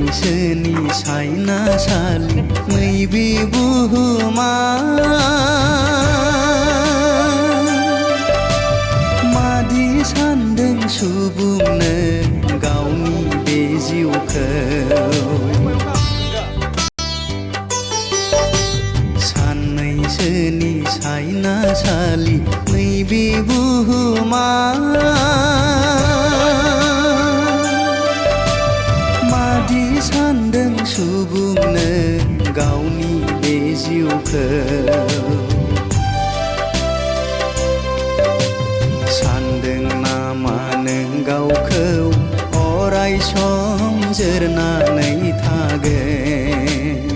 साननैसोनि सायनासालि नैबे बुहुमा मादि सानदों सुबुंनो गावनि बे जिउखौ साननैसोनि सायनासालि नैबे बुहुमा मादि सानदों सुबुंनो गावनि बे जिउखौ सानदों नामा नों गावखौ अराय सम जोरनानै थागोन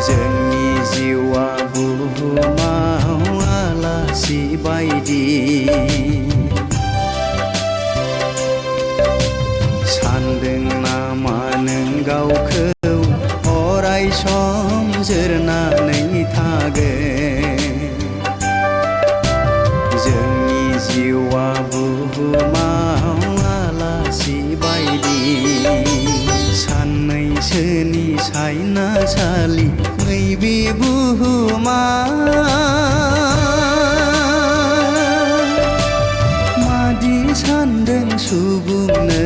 जोंनि जिउआ बुहुमाव आलासि बायदि सानदों नामा नों गावखौ अराय सम जोरनानै थागोन जोंनि जिउआ बुहुमाव आलासि बायदि साननैसोनि सायनासालि नैबे बुहुमा मादि सानदों सुबुंनो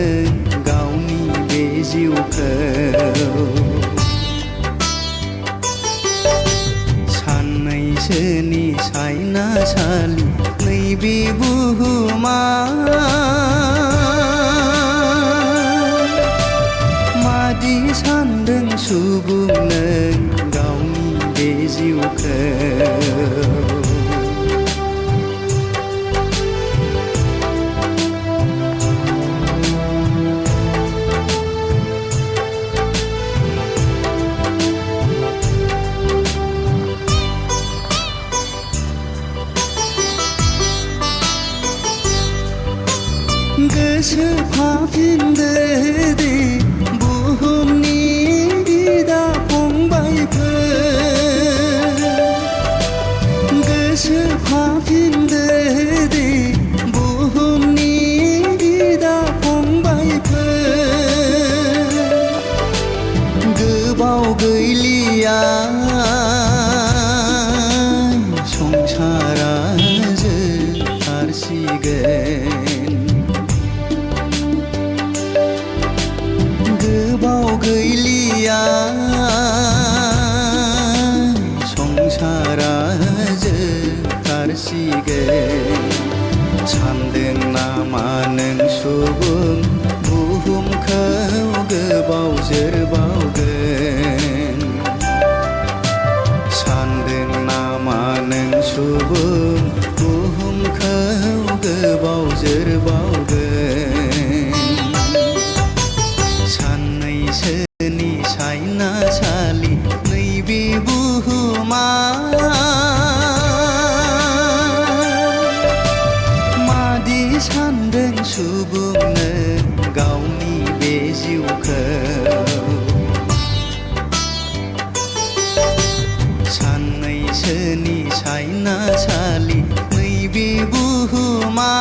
गावनि बे जिउखौ साननैसोनि सायनासालि नैबे बुहुमा मादि सानदों सुबुंनो गावनि बे जिउखौ गोसोखांफिनदो दे बुहुमनि बिदा फंबायफोर गोसोखांफिनदो दे बुहुमनि बिदा फंबायफोर गोबाव गैलिया संसारा जोबथारसिगोन गोबाव गैलिया संसारा जोबथारसिगोन सानदों नामा नों सुबुं बुहुमखौ गोबाव जोरबावगोन सानदों नामा नों सुबुं बुहुमखौ गोबाव जोरबावगोन साननैसोनि सायनासालि नैबे बुहुमा मादि सानदों सुबुंनो गावनि बे जिउखौ साननैसोनि सायनासालि नैबे बुहुमा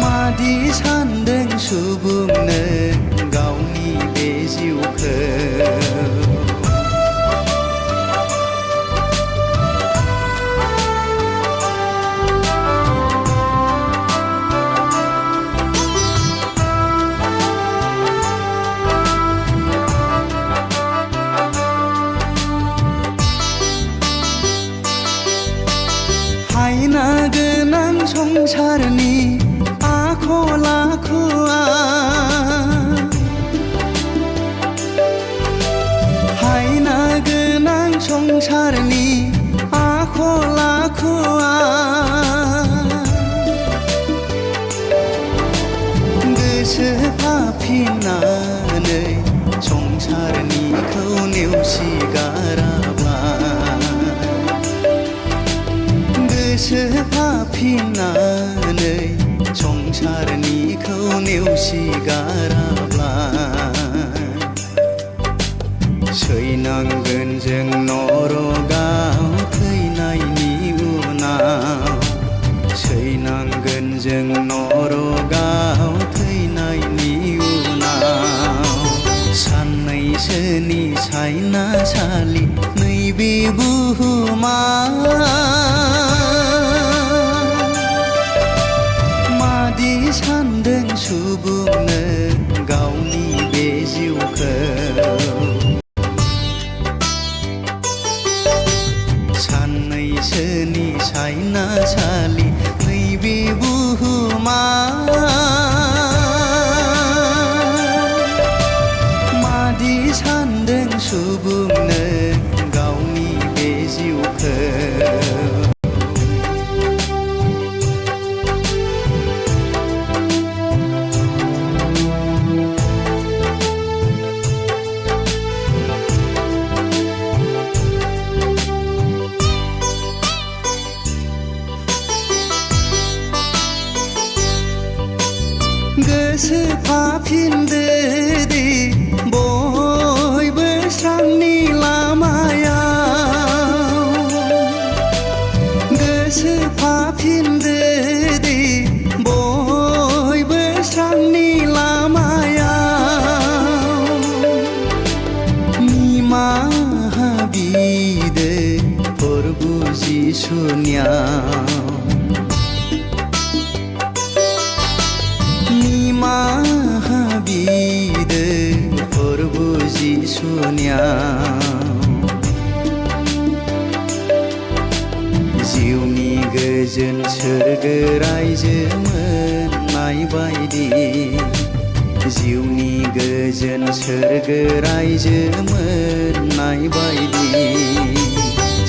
मादि सानदों सुबुंनो गावनि बे जिउखौ हायना गोनां संसारनि आखल आखुआ हायना गोनां संसारनि आखल आखुआ गोसोखांफिननानै संसारनिखौ नेवसिगाराब्ला गोसोखांफिननानै संसारनिखौ नेवसिगाराब्ला सैनांगोन जों नरकाव थैनायनि उनाव सैनांगोन जों नरकाव सायनासालि नैबे बुहुमा मादि सानदों सुबुंनो गावनि बे जिउखौ साननैसोनि सायनासालि नैबे बुहुमा मादि सानदों सुबुंनो गावनि बे जिउखौ गोसोफाफिनदो दे बयबो स्रांनि लामायाव गोसोफाफिनदो दे बयबो स्रांनि लामायाव निमाहा बिदो प्रभु जिसुनियाव निमाहा बिदो प्रभु जिसुनियाव जिउनि गोजोन सोरगो रायजो मोननाय बायदि जिउनि गोजोन सोरगो रायजो मोननाय बायदि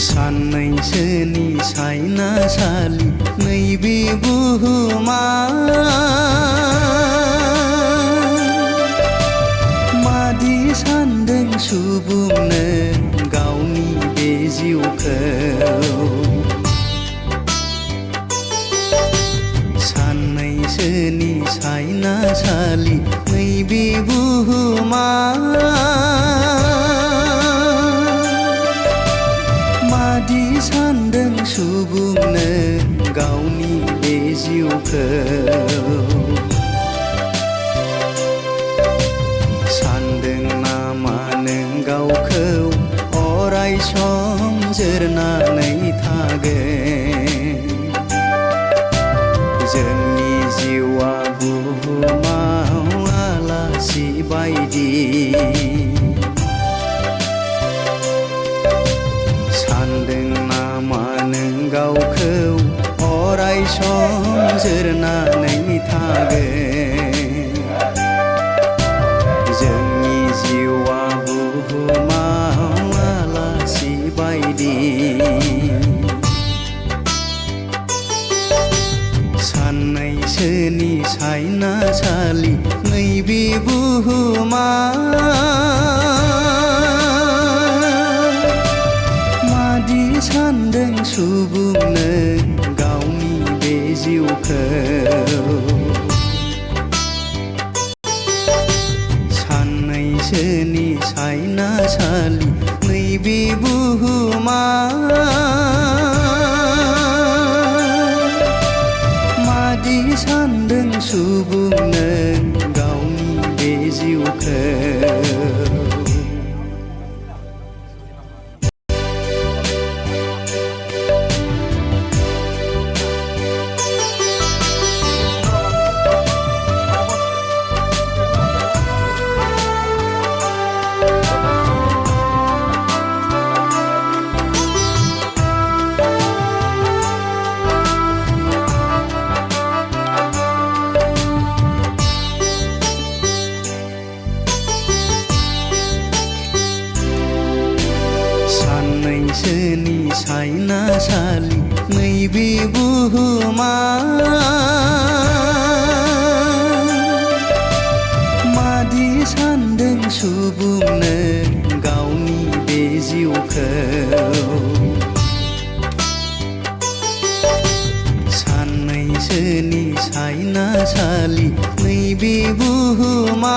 साननैसोनि सायनासालि नैबे बुहुमा मादि सानदों सुबुंनो गावनि बे जिउखौ साननैसोनि सायनासालि नैबे बुहुमा मादि सानदों सुबुंनो गावनि बे जिउखौ सानदों नामा नों गावखौ अराय सम जोरनानै थागोन जोंनि जिउआ बुहुमाव आलासि बायदि सानदों नामा नों गावखौ अराय सम जोरनानै थागोन जोंनि जिउआ बुहुमाव आलासि बायदि साननैसोनि सायनासालि नैबे बुहुमा मादि सानदों सुबुंनो गावनि बे जिउखौ साननैसोनि सायनासालि नैबे बुहुमा मादि सानदों सुबुंनो गावनि बे जिउखौ साननैसोनि सायनासालि नैबे बुहुमा मादि सानदों सुबुंनो गावनि बे जिउखौ साननैसोनि सायनासालि नैबे बुहुमा